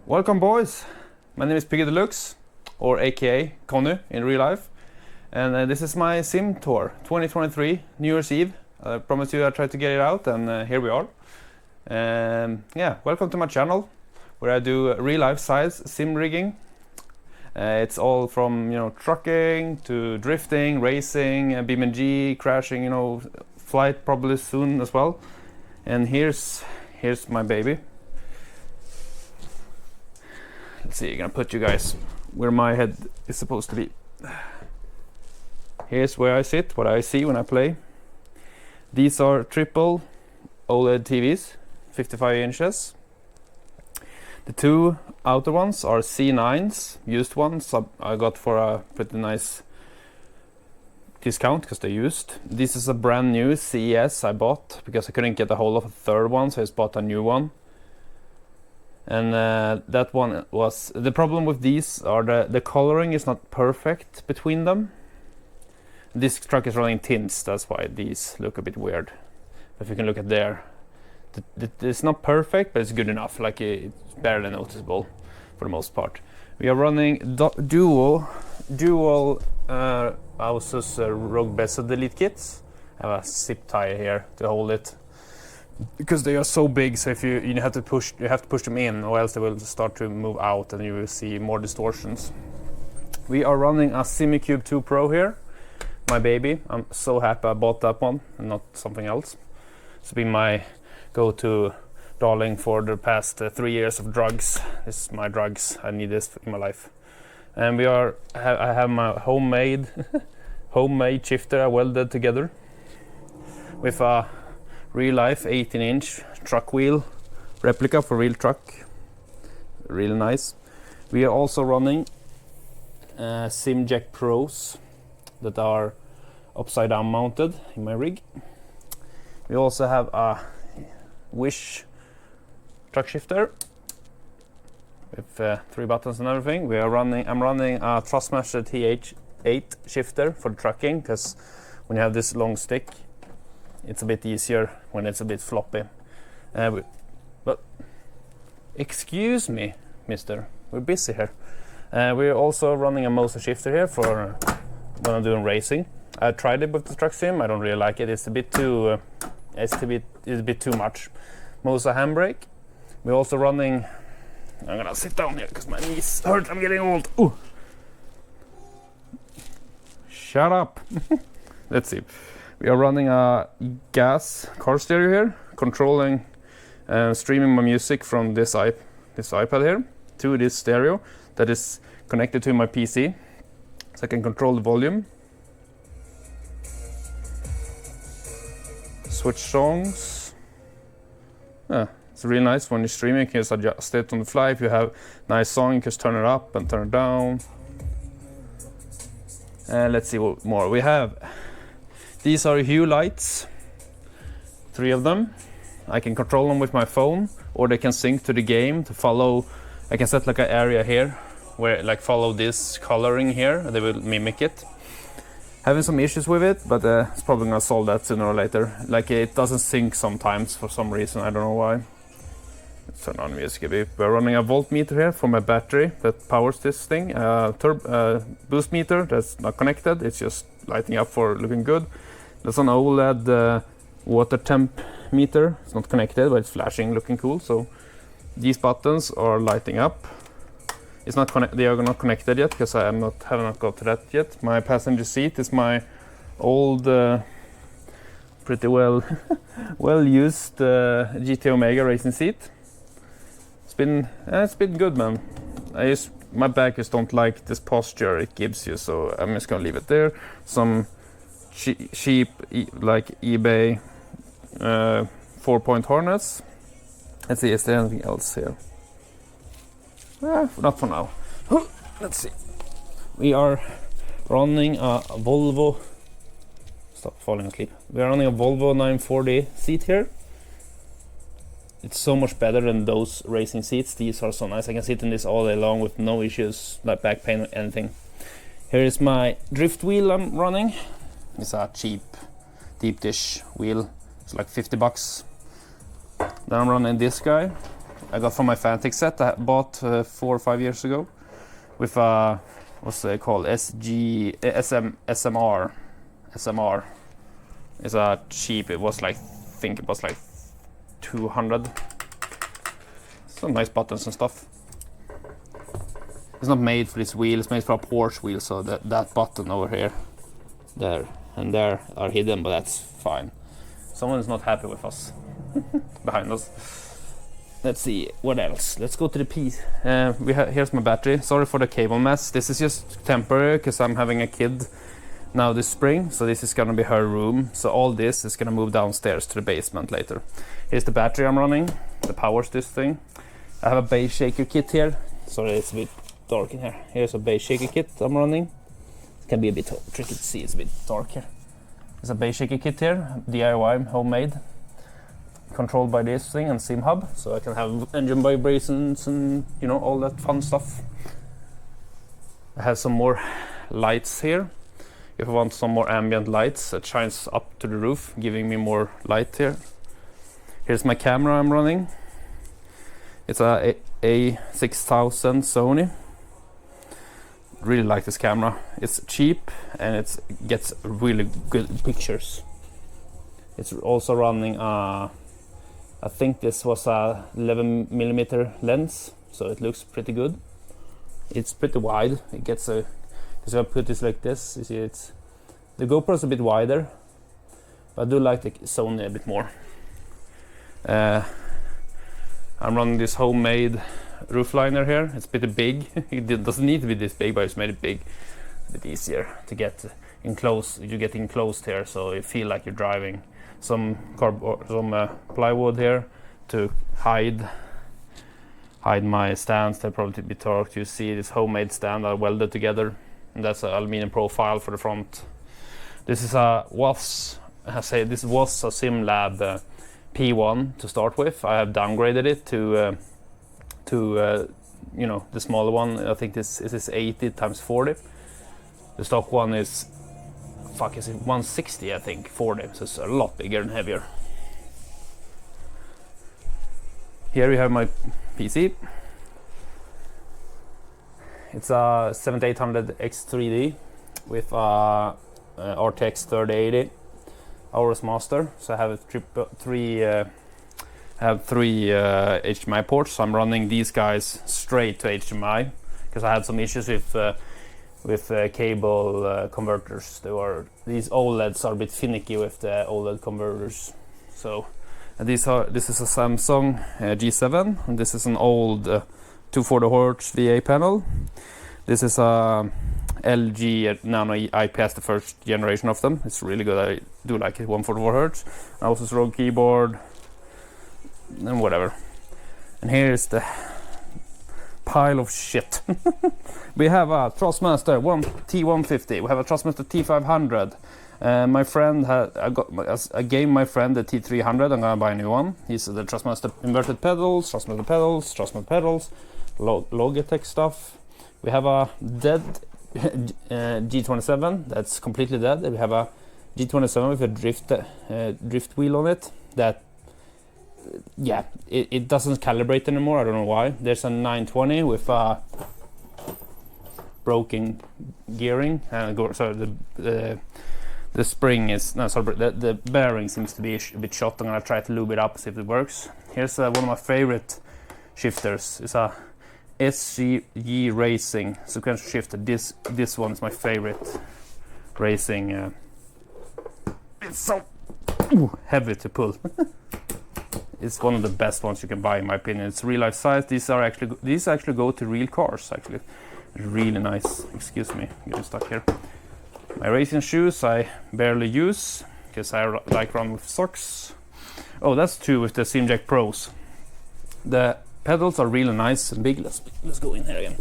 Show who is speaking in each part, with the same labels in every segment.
Speaker 1: Welcome boys, my name is Piggy Deluxe, or aka Conny in real life, and this is my sim tour 2023 New Year's Eve. I promised you I tried to get it out, and here we are. Yeah, welcome to my channel where I do real life size sim rigging. It's all from trucking to drifting, racing, BeamNG, crashing, flight probably soon as well. And here's my baby. Let's see, I'm gonna put you guys where my head is supposed to be. Here's where I sit, what I see when I play. These are triple Oled TVs, 55 inches. The two outer ones are C9s, used ones I got for a pretty nice discount because they're used. This is a brand new CES I bought because I couldn't get a hold of a third one, so I just bought a new one. And that one was the problem with these are the coloring is not perfect between them. This truck is running tints, that's why these look a bit weird. If you can look at there, it's not perfect, but it's good enough. Like it's barely noticeable for the most part. We are running dual Ausus Rogue Bezel delete kits. I have a zip tie here to hold it, because they are so big, so if you have to push them in, or else they will start to move out and you will see more distortions. We are running a Simucube 2 Pro here, my baby. I'm so happy I bought that one and not something else. It's been my go-to darling for the past 3 years of drugs. This is my drugs. I need this in my life. And I have my homemade shifter I welded together with a real life 18-inch truck wheel replica for real truck. Really nice. We are also running Simjack Pros that are upside down mounted in my rig. We also have a Wish truck shifter with 3 buttons and everything. I'm running a Thrustmaster TH8 shifter for trucking, because when you have this long stick it's a bit easier when it's a bit floppy. But excuse me, mister, we're busy here. We're also running a motion shifter here for when I'm doing racing. I tried it with the truck sim. I don't really like it. It's a bit too much. Mosa handbrake. We're also running. I'm gonna sit down here because my knees hurt. I'm getting old. Ooh. Shut up. Let's see. We are running a gas car stereo here, controlling and streaming my music from this iPad here to this stereo that is connected to my PC, so I can control the volume, switch songs. It's really nice when you're streaming. You can just adjust it on the fly. If you have nice song, you can just turn it up and turn it down. Let's see what more we have. These are Hue Lights, 3 of them. I can control them with my phone, or they can sync to the game to follow. I can set like an area here where follow this coloring here, and they will mimic it. Having some issues with it, but it's probably gonna solve that sooner or later. Like it doesn't sync sometimes for some reason, I don't know why. Let's turn on music a bit. We're running a voltmeter here for my battery that powers this thing. Boost meter that's not connected, it's just lighting up for looking good. There's an OLED water temp meter. It's not connected, but it's flashing, looking cool. So these buttons are lighting up. It's not they are not connected yet because I have not got to that yet. My passenger seat is my old, pretty well used GT Omega racing seat. It's been good, man. My back just don't like this posture it gives you, so I'm just gonna leave it there. Some cheap like eBay 4-point harness. Let's see, is there anything else here? Not for now. Let's see. We are running a Volvo. Stop falling asleep. We are running a Volvo 940 seat here. It's so much better than those racing seats. These are so nice. I can sit in this all day long with no issues, like back pain or anything. Here is my drift wheel I'm running. It's a cheap deep dish wheel. It's like $50. Then I'm running this guy. I got from my Fanatec set I bought 4 or 5 years ago with what's it called, SMR. It's a cheap, it was like, I think it was like 200. Some nice buttons and stuff. It's not made for this wheel, it's made for a Porsche wheel, so that button over here, there and there are hidden, but that's fine. Someone is not happy with us behind us. Let's see, what else? Let's go to the piece. Here's my battery. Sorry for the cable mess. This is just temporary because I'm having a kid now this spring, so this is gonna be her room. So all this is gonna move downstairs to the basement later. Here's the battery I'm running, that powers this thing. I have a base shaker kit here. Sorry, it's a bit dark in here. Here's a base shaker kit I'm running. It can be a bit tricky to see, it's a bit dark here. There's a base shaker kit here, DIY, homemade. Controlled by this thing and Simhub, so I can have engine vibrations and, you know, all that fun stuff. I have some more lights here. If I want some more ambient lights, that shines up to the roof, giving me more light here. Here's my camera I'm running. It's a A6000 Sony. Really like this camera. It's cheap and it gets really good pictures. It's also running I think this was a 11mm lens, so it looks pretty good. It's pretty wide. It gets a, because I put this like this, you see it's, the GoPro is a bit wider, but I do like the Sony a bit more. I'm running this homemade roof liner here. It's pretty big. It doesn't need to be this big, but it's made it big. It's a bit easier to get enclosed. You get enclosed here, so you feel like you're driving. Some plywood here to hide my stands. They'll probably be torqued. You see this homemade stand I welded together, and that's an aluminum profile for the front. This is this was a SimLab P1 to start with. I have downgraded it to you know, the smaller one. I think this is 80x40. The stock one is, is it 160, I think, 40, so it's a lot bigger and heavier. Here we have my PC. It's a 7800 X3D with a RTX 3080 Thrustmaster. So I have three HDMI ports. So I'm running these guys straight to HDMI because I had some issues with cable converters. These OLEDs are a bit finicky with the OLED converters. So this is a Samsung G7, and this is an old 240Hz VA panel. This is a LG Nano IPS, the first generation of them. It's really good. I do like it, 144Hz. I also Rogue keyboard and whatever. And here is the pile of shit. We have a Thrustmaster T150. We have a Thrustmaster T500. My friend I gave my friend the T300. I'm gonna buy a new one. He's the Thrustmaster inverted pedals, Thrustmaster pedals, Logitech stuff. We have a dead G27 that's completely dead. We have a G27 with a drift wheel on it that, yeah, it doesn't calibrate anymore. I don't know why. There's a 920 with a broken gearing, so the spring is the bearing seems to be a bit shot. I'm gonna try to lube it up, see if it works. Here's one of my favorite shifters. It's a SGG Racing sequential shifter. This one is my favorite racing. It's so heavy to pull. It's one of the best ones you can buy, in my opinion. It's real life size. These actually go to real cars. Actually, really nice. Excuse me, getting stuck here. My racing shoes I barely use because I like run with socks. Oh, that's true with the Simjack Pros. The pedals are really nice and big. Let's go in here again.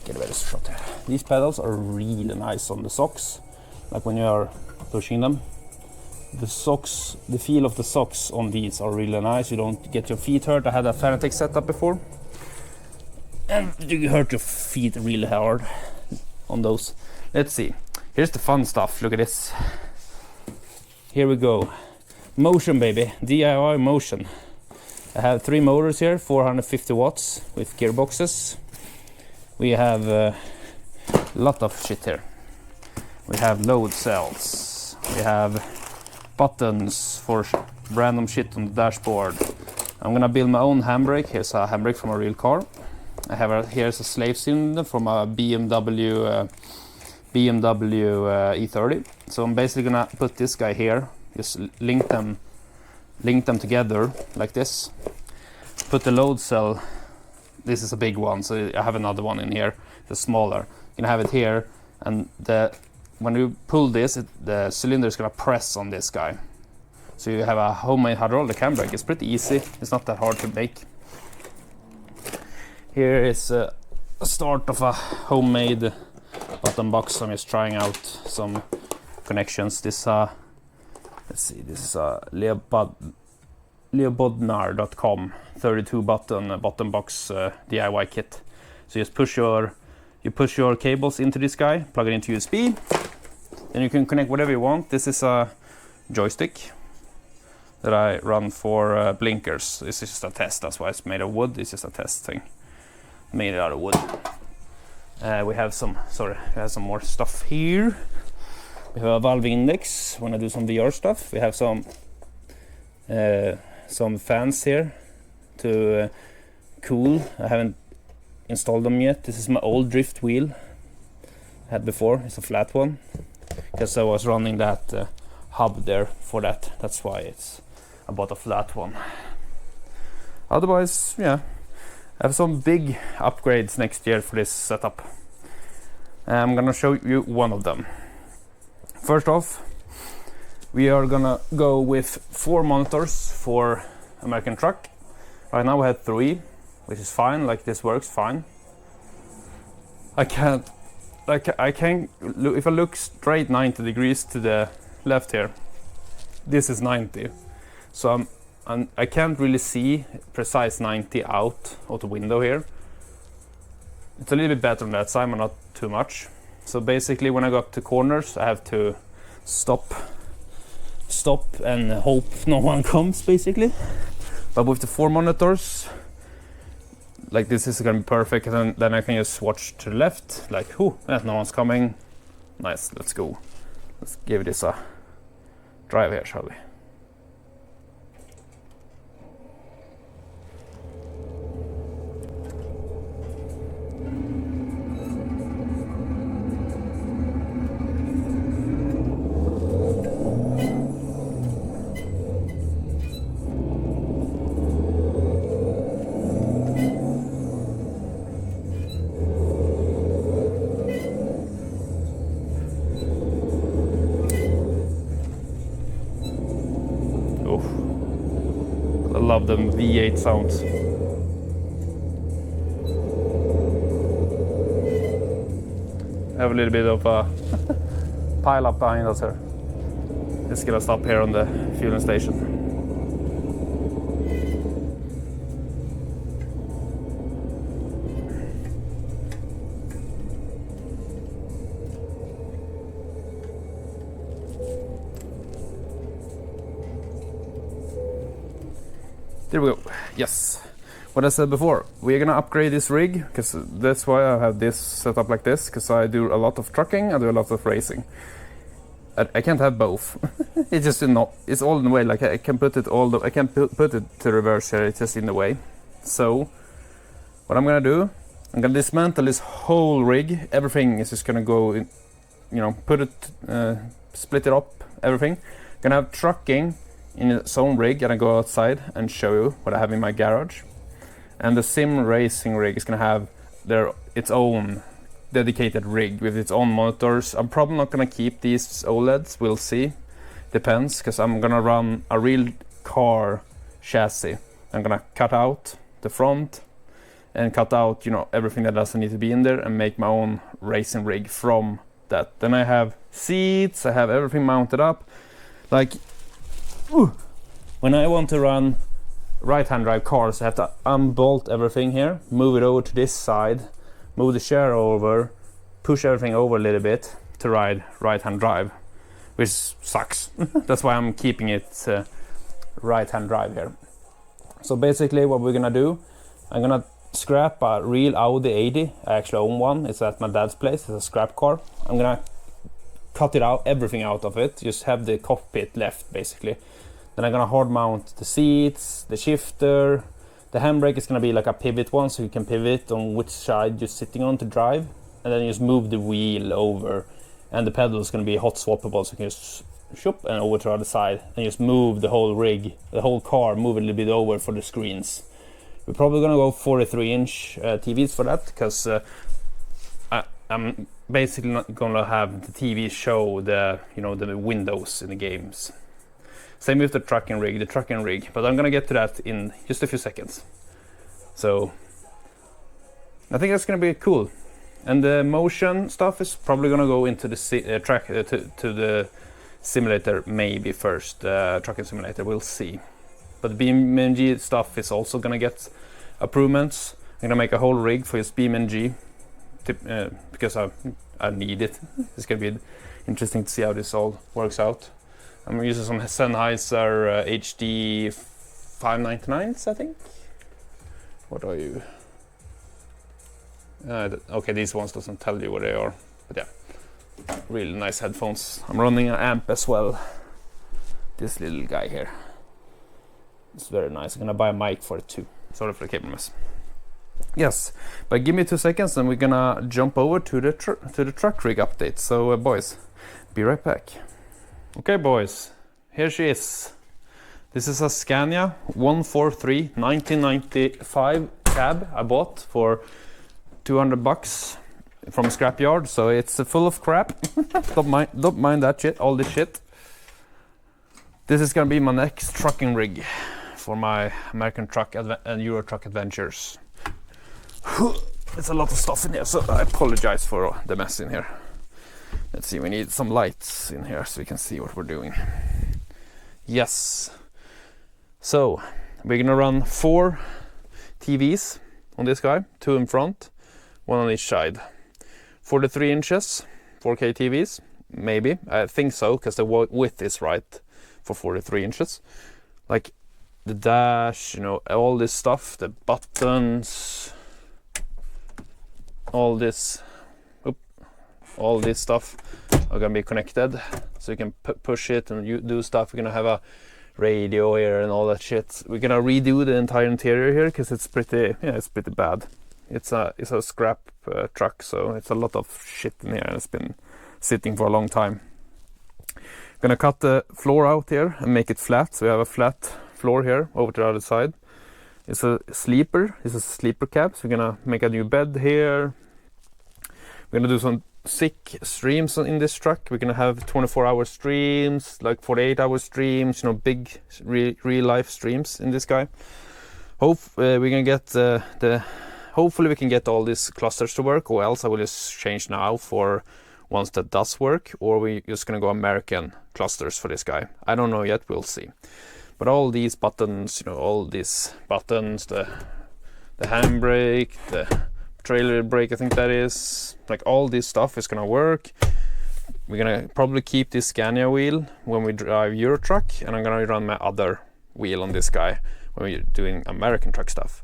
Speaker 1: Get a better shot here. These pedals are really nice on the socks. Like when you are pushing them. The socks, the feel of the socks on these are really nice. You don't get your feet hurt. I had a Fanatec setup before, and you hurt your feet really hard on those. Let's see. Here's the fun stuff. Look at this. Here we go. Motion, baby. DIY motion. I have 3 motors here, 450 watts with gearboxes. We have a lot of shit here. We have load cells. We have buttons for random shit on the dashboard. I'm gonna build my own handbrake. Here's a handbrake from a real car. Here's a slave cylinder from a BMW E30. So I'm basically gonna put this guy here, just link them together like this. Put the load cell. This is a big one, so I have another one in here. It's smaller. You can have it here, and when you pull this, the cylinder is gonna press on this guy. So you have a homemade hydraulic handbrake. It's pretty easy. It's not that hard to make. Here is a start of a homemade button box. I'm just trying out some connections. This let's see, this is a leobodnar.com 32 button box DIY kit. So you just push your cables into this guy, plug it into USB, then you can connect whatever you want. This is a joystick that I run for blinkers. This is just a test. That's why it's made of wood. It's just a test thing. Made it out of wood. We have some more stuff here. We have a valve index when I do some VR stuff. We have some fans here to cool. I haven't installed them yet. This is my old drift wheel I had before. It's a flat one because I was running that hub there for that. That's why I bought a flat one. Otherwise, yeah. I have some big upgrades next year for this setup. I'm gonna show you one of them. First off, we are gonna go with 4 monitors for American Truck. Right now we have 3, which is fine. Like, this works fine. I can't look, if I look straight 90 degrees to the left here, this is 90. So I can't really see precise 90 out of the window here. It's a little bit better on that side, but not too much. So basically when I go up to corners, I have to stop and hope no one comes, basically. But with the 4 monitors, like, this is gonna be perfect, and then I can just watch to the left, like, no one's coming. Nice, let's go. Let's give this a drive here, shall we? I love them V8 sounds. I have a little bit of a pile up behind us here. Just gonna stop here on the fueling station. There we go. Yes. What I said before, we're gonna upgrade this rig, because that's why I have this set up like this, because I do a lot of trucking, I do a lot of racing. I can't have both. It's just not. It's all in the way. Like, I can put it I can put it to reverse here. It's just in the way. So what I'm gonna do, I'm gonna dismantle this whole rig. Everything is just gonna go in, put it, split it up. Everything. Gonna have trucking in its own rig, and I go outside and show you what I have in my garage. And the sim racing rig is gonna have its own dedicated rig with its own monitors. I'm probably not gonna keep these OLEDs, we'll see. Depends, because I'm gonna run a real car chassis. I'm gonna cut out the front and cut out, everything that doesn't need to be in there, and make my own racing rig from that. Then I have seats, I have everything mounted up. Like, when I want to run right-hand drive cars, I have to unbolt everything here, move it over to this side, move the chair over, push everything over a little bit to ride right-hand drive, which sucks. That's why I'm keeping it right-hand drive here. So basically what we're gonna do, I'm gonna scrap a real Audi 80. I actually own one. It's at my dad's place. It's a scrap car. I'm gonna cut it out, everything out of it, just have the cockpit left basically. Then I'm gonna hard mount the seats, the shifter. The handbrake is gonna be like a pivot one, so you can pivot on which side you're sitting on to drive, and then you just move the wheel over, and the pedal is gonna be hot swappable, so you can just shoop and over to the other side and just move the whole rig, the whole car, move a little bit over for the screens. We're probably gonna go 43-inch TVs for that, because I'm basically not gonna have the TV show the the windows in the games. Same with the trucking rig, but I'm gonna get to that in just a few seconds. So I think that's gonna be cool. And the motion stuff is probably gonna go into the to the simulator maybe first, trucking simulator, we'll see. But the BeamNG stuff is also gonna get improvements. I'm gonna make a whole rig for this BeamNG because I need it. It's gonna be interesting to see how this all works out. I'm using some Sennheiser HD 599s, I think. What are you? Okay, these ones doesn't tell you what they are, but yeah, really nice headphones. I'm running an amp as well. This little guy here. It's very nice. I'm gonna buy a mic for it too. Sorry for the cable mess. Yes, but give me 2 seconds and we're gonna jump over to the truck rig update. So boys, be right back. Okay boys, here she is. This is a Scania 143 1995 cab I bought for $200 from a scrapyard. So it's full of crap. don't mind that shit, all this shit. This is gonna be my next trucking rig for my American truck and Euro truck adventures. There's a lot of stuff in here, so I apologize for the mess in here. Let's see, we need some lights in here so we can see what we're doing. Yes. So, we're gonna run 4 TVs on this guy, 2 in front, 1 on each side. 43 inches, 4K TVs, maybe. I think so, because the width is right for 43 inches. Like the dash, all this stuff, the buttons, all this stuff are gonna be connected, so you can push it and you do stuff. We're gonna have a radio here and all that shit. We're gonna redo the entire interior here because it's pretty bad. It's a scrap truck, so it's a lot of shit in here and it's been sitting for a long time. Gonna cut the floor out here and make it flat, so we have a flat floor here over to the other side. It's a sleeper cab, so we're gonna make a new bed here. We're gonna do some sick streams in this truck. We're gonna have 24-hour streams, like 48-hour streams, big real life streams in this guy. We're gonna get hopefully we can get all these clusters to work, or else I will just change now for once that does work, or we're just gonna go American clusters for this guy. I don't know yet, we'll see. But all these buttons, the handbrake, the trailer brake, I think that is, like all this stuff is gonna work. We're gonna probably keep this Scania wheel when we drive Euro truck, and I'm gonna run my other wheel on this guy when we're doing American truck stuff.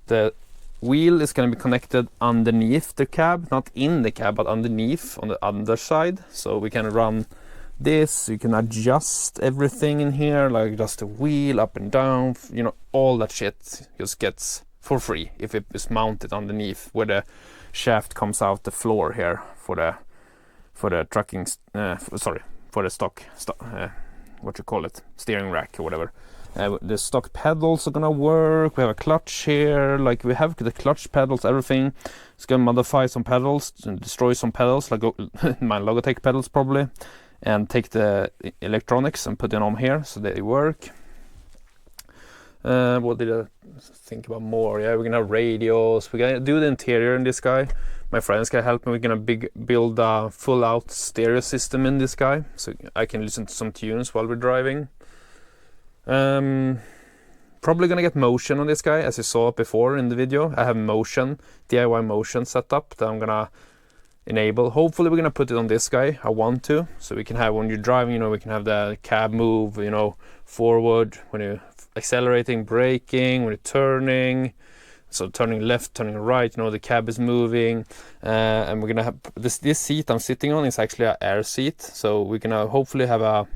Speaker 1: The wheel is gonna be connected underneath the cab, not in the cab, but underneath on the underside, so we can run this. You can adjust everything in here, like adjust the wheel up and down, all that shit just gets for free if it is mounted underneath where the shaft comes out the floor here for the trucking for the stock what you call it, steering rack or whatever. The stock pedals are gonna work. We have a clutch here, like we have the clutch pedals, everything. It's gonna modify some pedals and destroy some pedals, like my Logitech pedals probably, and take the electronics and put them on here so they work. What did I think about more? Yeah, we're gonna have radios. We're gonna do the interior in this guy. My friends can help me. We're gonna build a full out stereo system in this guy, so I can listen to some tunes while we're driving. Probably gonna get motion on this guy, as you saw before in the video. I have DIY motion set up that I'm gonna enable. Hopefully we're gonna put it on this guy. I want to, so we can have, when you're driving, we can have the cab move, forward when you accelerating, braking, when you're turning. So turning left, turning right, you know, the cab is moving, and we're gonna have this seat I'm sitting on is actually an air seat. So we're gonna hopefully have a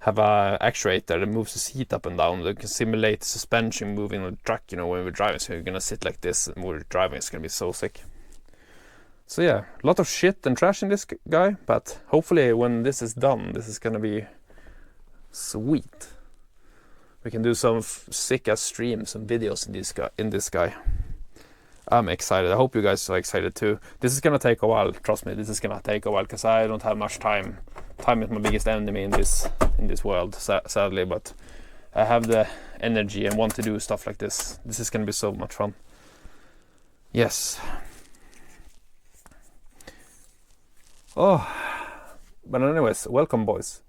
Speaker 1: actuator that moves the seat up and down that can simulate suspension moving on the truck, you know, when we're driving. So we're gonna sit like this and we're driving. It's gonna be so sick. So yeah, a lot of shit and trash in this guy, but hopefully when this is done, this is gonna be sweet. We can do some sick ass streams and videos in this guy. I'm excited. I hope you guys are excited too. This is gonna take a while. Trust me, this is gonna take a while because I don't have much time. Time is my biggest enemy in this world, sadly. But I have the energy and want to do stuff like this. This is gonna be so much fun. Yes. Oh, but anyways, welcome, boys.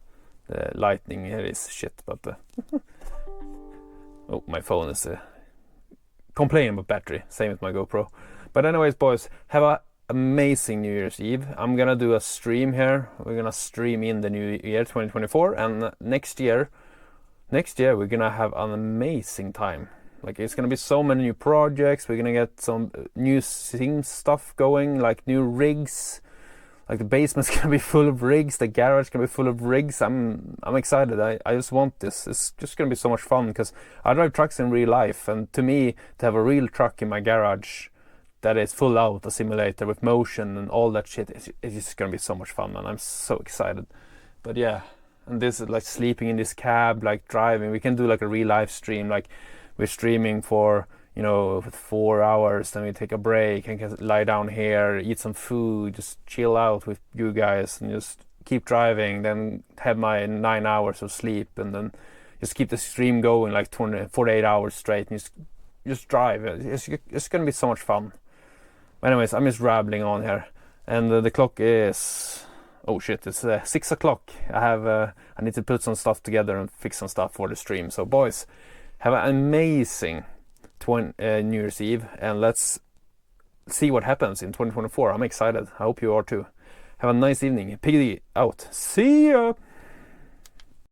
Speaker 1: The lightning here is shit, but. Oh, my phone is complaining about battery, same as my GoPro. But anyways, boys, have an amazing New Year's Eve. I'm gonna do a stream here. We're gonna stream in the new year 2024, and next year we're gonna have an amazing time. Like, it's gonna be so many new projects. We're gonna get some new sim stuff going, like new rigs. Like, the basement's gonna be full of rigs, the garage gonna be full of rigs. I'm excited. I just want this. It's just gonna be so much fun because I drive trucks in real life, and to me, to have a real truck in my garage that is full out, a simulator with motion and all that shit, it's just gonna be so much fun, man. I'm so excited. But yeah, and this is like sleeping in this cab, like driving. We can do like a real life stream, like we're streaming for, you know, 4 hours, then we take a break and can lie down here, eat some food, just chill out with you guys and just keep driving, then have my 9 hours of sleep, and then just keep the stream going like 48 hours straight and just drive. It's gonna be so much fun. Anyways, I'm just rambling on here, and the clock is, oh shit, it's 6 o'clock. I need to put some stuff together and fix some stuff for the stream. So boys, have an amazing New Year's Eve, and let's see what happens in 2024. I'm excited. I hope you are too. Have a nice evening. Piggy out. See ya!